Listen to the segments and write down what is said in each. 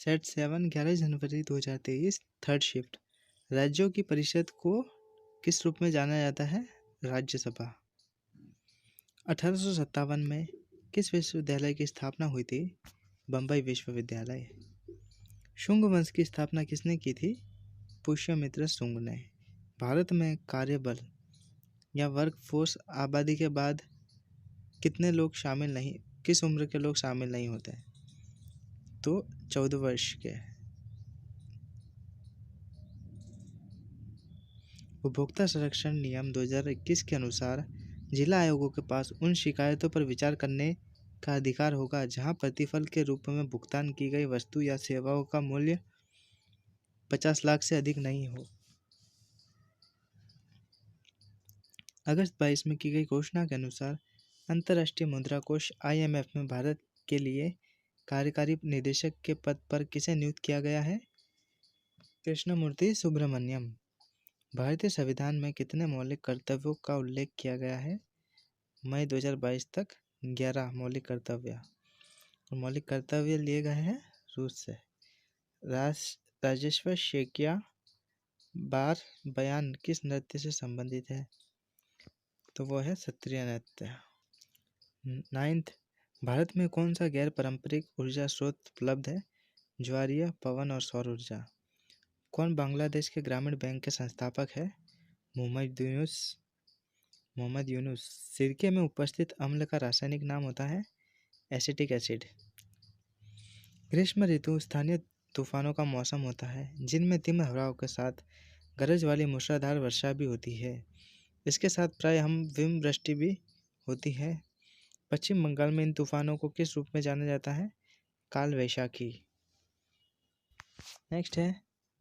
Set 7 11 जनवरी 2023 third shift. राज्यों की परिषद को किस रूप में जाना जाता है? राज्यसभा। 1857 में किस विश्वविद्यालय की स्थापना हुई थी? बम्बई विश्वविद्यालय। शुंग वंश की स्थापना किसने की थी? पुष्यमित्र शुंग ने। भारत में कार्यबल या वर्कफोर्स आबादी के बाद कितने लोग शामिल नहीं, किस उम्र के लोग शामिल नहीं होते? तो 14 वर्ष के। उपभोक्ता संरक्षण नियम 2021 के अनुसार जिला आयोगों के पास उन शिकायतों पर विचार करने का अधिकार होगा जहां प्रतिफल के रूप में भुगतान की गई वस्तु या सेवाओं का मूल्य 50 लाख से अधिक नहीं हो। अगस्त 22 में की गई घोषणा के अनुसार अंतर्राष्ट्रीय मुद्रा कोष IMF में भारत के लिए कार्यकारी निदेशक के पद पर किसे नियुक्त किया गया है? कृष्णमूर्ति सुब्रमण्यम। भारतीय संविधान में कितने मौलिक कर्तव्यों का उल्लेख किया गया है? मई 2022 तक 11 मौलिक कर्तव्य। मौलिक कर्तव्य लिए गए हैं रूस से। राजस्व शेकिया बार बयान किस नृत्य से संबंधित है? तो वो है क्षत्रिय नृत्य। 9th, भारत में कौन सा गैर पारंपरिक ऊर्जा स्रोत उपलब्ध है? ज्वारीय, पवन और सौर ऊर्जा। कौन बांग्लादेश के ग्रामीण बैंक के संस्थापक है? मोहम्मद यूनुस। सिरके में उपस्थित अम्ल का रासायनिक नाम होता है एसिटिक एसिड। ग्रीष्म ऋतु स्थानीय तूफानों का मौसम होता है जिनमें तीव्र हवाओं के साथ गरज वाली मूसलाधार वर्षा भी होती है। इसके साथ प्राय हिमवृष्टि भी होती है। पश्चिम बंगाल में इन तूफानों को किस रूप में जाना जाता है? काल वैशाखी। नेक्स्ट है,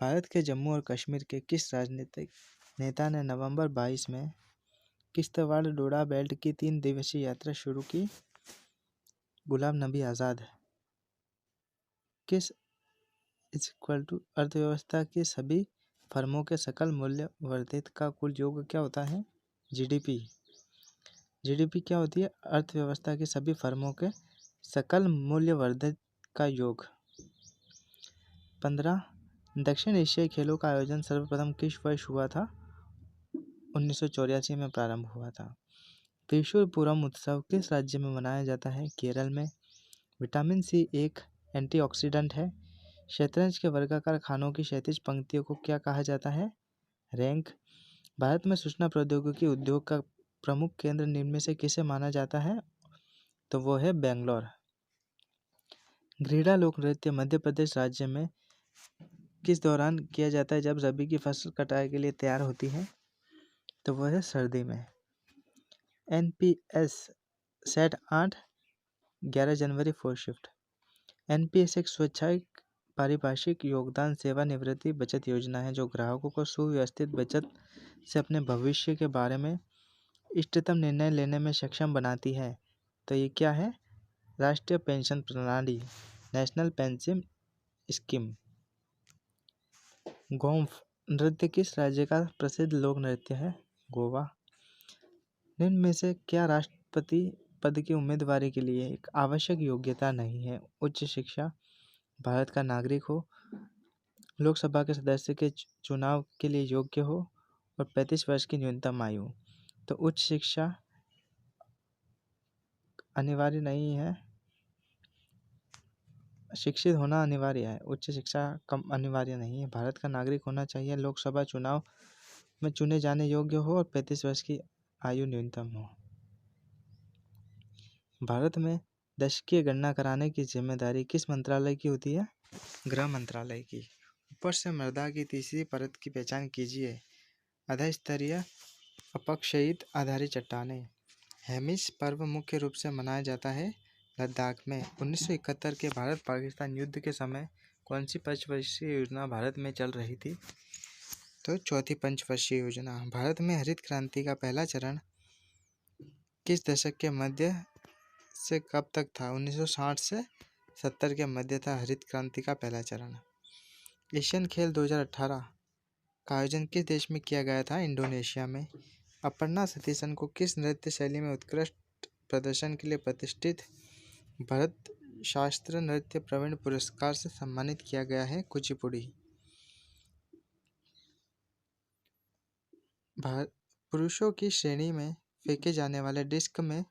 भारत के जम्मू और कश्मीर के किस राजनीतिक नेता ने नवंबर 22 में किश्तवाड़ डोडा बेल्ट की 3 दिवसीय यात्रा शुरू की? गुलाम नबी आज़ाद। किस अर्थव्यवस्था की सभी फर्मों के सकल मूल्य वर्धित का कुल योग क्या होता है? GDP। GDP क्या होती है? अर्थव्यवस्था की सभी फर्मों के सकल मूल्य वर्धित का योग। 15, दक्षिण एशियाई खेलों का आयोजन सर्वप्रथम किस वर्ष हुआ था? 1984 में प्रारंभ हुआ था। त्रिशूल पूरम उत्सव किस राज्य में मनाया जाता है? केरल में। विटामिन सी एक एंटीऑक्सीडेंट है। शतरंज के वर्गाकार खानों की क्षैतिज पंक्तियों को क्या कहा जाता है? रैंक। भारत में सूचना प्रौद्योगिकी उद्योग का प्रमुख केंद्र निम्न में से किसे माना जाता है? तो वो है बेंगलोर। घ्रीडा लोक नृत्य मध्य प्रदेश राज्य में किस दौरान किया जाता है जब रबी की फसल कटाई के लिए तैयार होती है? तो वह है सर्दी में। NPS सेट 8 11 जनवरी 4 शिफ्ट। NPS एक स्वैच्छिक पारिभाषिक योगदान सेवानिवृत्ति बचत योजना है जो ग्राहकों को सुव्यवस्थित बचत से अपने भविष्य के बारे में इष्टतम निर्णय लेने में सक्षम बनाती है। तो ये क्या है? राष्ट्रीय पेंशन प्रणाली, नेशनल पेंशन स्कीम। गोम्फ नृत्य किस राज्य का प्रसिद्ध लोक नृत्य है? गोवा। निम्न में से क्या राष्ट्रपति पद की उम्मीदवारी के लिए एक आवश्यक योग्यता नहीं है? उच्च शिक्षा, भारत का नागरिक हो, लोकसभा के सदस्य के चुनाव के लिए योग्य हो और 35 वर्ष की न्यूनतम आयु। तो उच्च शिक्षा अनिवार्य नहीं है, शिक्षित होना अनिवार्य है, उच्च शिक्षा कम अनिवार्य नहीं है। भारत का नागरिक होना चाहिए, लोकसभा चुनाव में चुने जाने योग्य हो और 35 वर्ष की आयु न्यूनतम हो। भारत में दशकीय गणना कराने की जिम्मेदारी किस मंत्रालय की होती है? गृह मंत्रालय की। ऊपर से मृदा की तीसरी परत की पहचान कीजिए। अधस्तरीय अपक्षयित आधारित चट्टानें। हेमिस पर्व मुख्य रूप से मनाया जाता है लद्दाख में। 1971 के भारत पाकिस्तान युद्ध के समय कौन सी पंचवर्षीय योजना भारत में चल रही थी? तो चौथी पंचवर्षीय योजना। भारत में हरित क्रांति का पहला चरण किस दशक के मध्य से कब तक था? 1960 से 70 के मध्य था हरित क्रांति का पहला चरण। एशियन खेल 2018 का आयोजन किस देश में किया गया था? इंडोनेशिया में। अपर्णा सतीशन को किस नृत्य शैली में उत्कृष्ट प्रदर्शन के लिए प्रतिष्ठित भरत शास्त्रीय नृत्य प्रवीण पुरस्कार से सम्मानित किया गया है कुचिपुड़ी। पुरुषों की श्रेणी में फेंके जाने वाले डिस्क में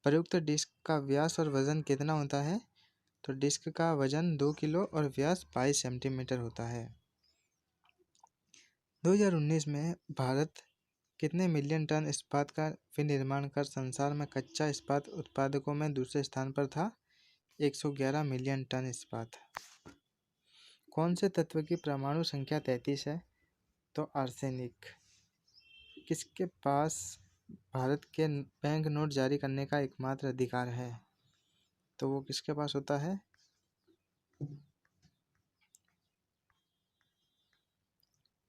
प्रयुक्त डिस्क का व्यास और वजन कितना होता है? तो डिस्क का वजन 2 किलो और व्यास 22 सेंटीमीटर होता है। 2019 में भारत कितने मिलियन टन इस्पात का विनिर्माण कर संसार में कच्चा इस्पात उत्पादकों में दूसरे स्थान पर था? 111 मिलियन टन इस्पात। कौन से तत्व की परमाणु संख्या 33 है? तो आर्सेनिक। किसके पास भारत के बैंक नोट जारी करने का एकमात्र अधिकार है? तो वो किसके पास होता है?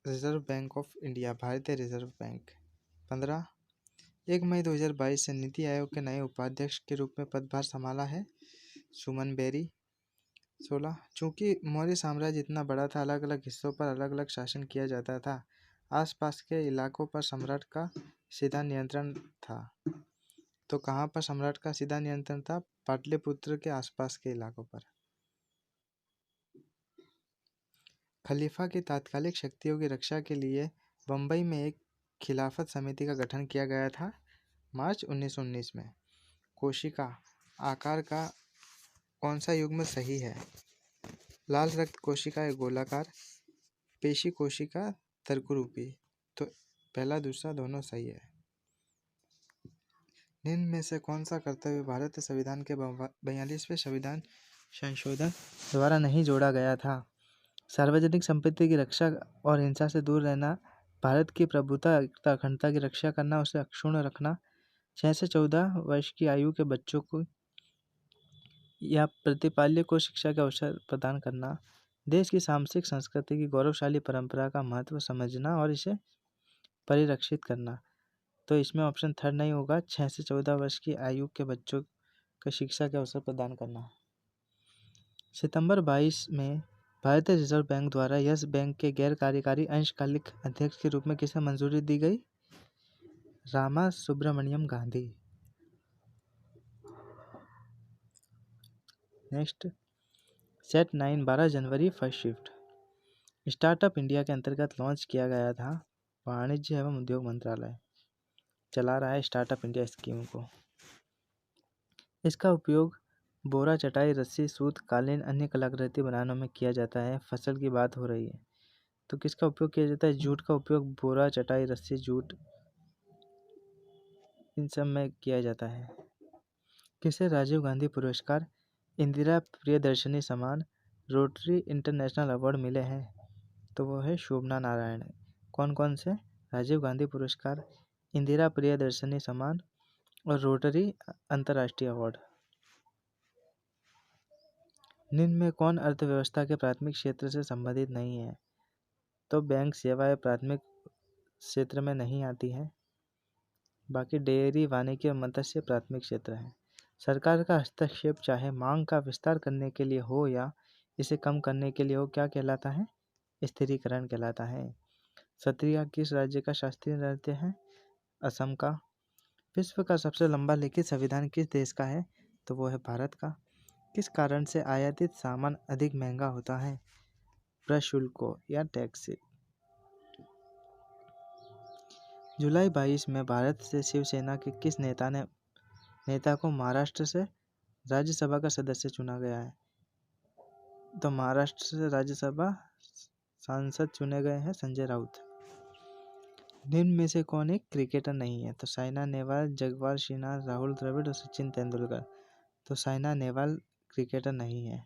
रिजर्व बैंक ऑफ इंडिया, भारतीय रिजर्व बैंक। 15 1 मई 2022 से नीति आयोग के नए उपाध्यक्ष के रूप में पदभार संभाला है सुमन बेरी। 16 चूंकि मौर्य साम्राज्य इतना बड़ा था, अलग अलग हिस्सों पर अलग अलग शासन किया जाता था, आसपास के इलाकों पर सम्राट का सीधा नियंत्रण था। तो कहाँ पर सम्राट का सीधा नियंत्रण था? पाटलिपुत्र के आसपास के इलाकों पर। खलीफा की तात्कालिक शक्तियों की रक्षा के लिए बम्बई में एक खिलाफत समिति का गठन किया गया था मार्च 1919 में। कोशिका आकार का कौन सा युग्म सही है? लाल रक्त कोशिका एक गोलाकार, पेशी कोशिका तर्करूपी। तो पहला दूसरा दोनों सही है। निम्न में से कौन सा कर्तव्य भारतीय संविधान के 42वें संविधान संशोधन द्वारा नहीं जोड़ा गया था? सार्वजनिक संपत्ति की रक्षा और हिंसा से दूर रहना, भारत की प्रभुता अखंडता की रक्षा करना, उसे अक्षुण्ण रखना, 6 से 14 वर्ष की आयु के बच्चों को या प्रतिपाल्य को शिक्षा के अवसर प्रदान करना, देश की सामसिक संस्कृति की गौरवशाली परंपरा का महत्व समझना और इसे परिरक्षित करना। तो इसमें ऑप्शन थर्ड नहीं होगा, 6 से 14 वर्ष की आयु के बच्चों को शिक्षा के अवसर प्रदान करना। सितंबर 22 में भारतीय रिजर्व बैंक द्वारा यस बैंक के गैर कार्यकारी अंशकालिक अध्यक्ष के रूप में किसे मंजूरी दी गई? रामा सुब्रमण्यम गांधी। नेक्स्ट, सेट 9 12 जनवरी फर्स्ट शिफ्ट स्टार्टअप इंडिया के अंतर्गत लॉन्च किया गया था। वाणिज्य एवं उद्योग मंत्रालय चला रहा है स्टार्टअप इंडिया स्कीम को। इसका उपयोग बोरा, चटाई, रस्सी, सूत, कालीन, अन्य कलाकृति बनाने में किया जाता है। फसल की बात हो रही है तो किसका उपयोग किया जाता है? जूट का उपयोग बोरा, चटाई, रस्सी, जूट इन सब में किया जाता है। किसे राजीव गांधी पुरस्कार, इंदिरा प्रियदर्शनी सम्मान, रोटरी इंटरनेशनल अवार्ड मिले हैं? तो वो है शोभना नारायण। कौन कौन से? राजीव गांधी पुरस्कार, इंदिरा प्रियदर्शनी सम्मान और रोटरी अंतर्राष्ट्रीय अवार्ड। निम्न में कौन अर्थव्यवस्था के प्राथमिक क्षेत्र से संबंधित नहीं है? तो बैंक सेवाएं प्राथमिक क्षेत्र में नहीं आती है। बाकी डेयरी, वानिकी और मत्स्य प्राथमिक क्षेत्र है। सरकार का हस्तक्षेप चाहे मांग का विस्तार करने के लिए हो या इसे कम करने के लिए हो, क्या कहलाता है? स्थिरीकरण कहलाता है। सत्रिया किस राज्य का शास्त्रीय नृत्य है? असम का। विश्व का सबसे लंबा लिखित संविधान किस देश का है? तो वो है भारत का। किस कारण से आयातित सामान अधिक महंगा होता है? प्रशुल्कों या टैक्स से। जुलाई 22 में भारत से शिवसेना के किस नेता को महाराष्ट्र से राज्यसभा का सदस्य चुना गया है? तो महाराष्ट्र से राज्यसभा सांसद चुने गए हैं संजय राउत। निम्न में से कौन एक क्रिकेटर नहीं है? तो साइना नेहवाल, जगवाल श्रीनाथ, राहुल द्रविड़ और सचिन तेंदुलकर। तो साइना नेहवाल क्रिकेटर नहीं है।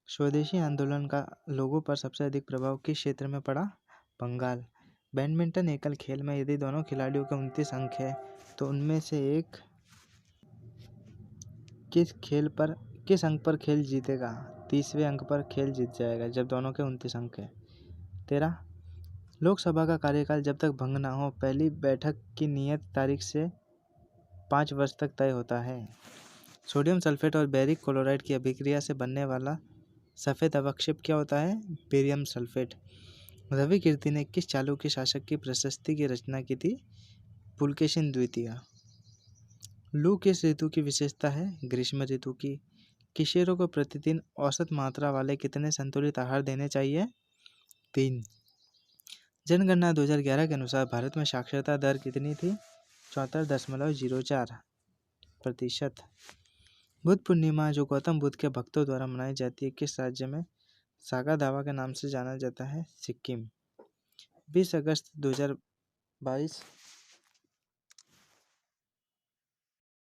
स्वदेशी आंदोलन का लोगों पर सबसे अधिक प्रभाव किस क्षेत्र में पड़ा? बंगाल। बैडमिंटन एकल खेल में यदि दोनों खिलाड़ियों के 29 अंक है तो उनमें से एक किस अंक पर खेल जीतेगा? 30वें अंक पर खेल जीत जाएगा जब दोनों के 29 अंक है। 13 लोकसभा का कार्यकाल जब तक भंग ना हो पहली बैठक की नियत तारीख से 5 वर्ष तक तय होता है। सोडियम सल्फेट और बेरिक क्लोराइड की अभिक्रिया से बनने वाला सफ़ेद अवक्षेप क्या होता है? Barium sulphate. रवि कीर्ति ने किस चालुक्य शासक की प्रशस्ति की रचना की थी? पुलकेशिन द्वितीय। लू किस ऋतु की विशेषता है? ग्रीष्म ऋतु की। किशोरों को प्रतिदिन औसत मात्रा वाले कितने संतुलित आहार देने चाहिए? 3। जनगणना 2011 के अनुसार भारत में साक्षरता दर कितनी थी? 74.04%। बुद्ध पूर्णिमा जो गौतम बुद्ध के भक्तों द्वारा मनाई जाती है किस राज्य में? सागा दावा के नाम से जाना जाता है? सिक्किम। 20 अगस्त 2022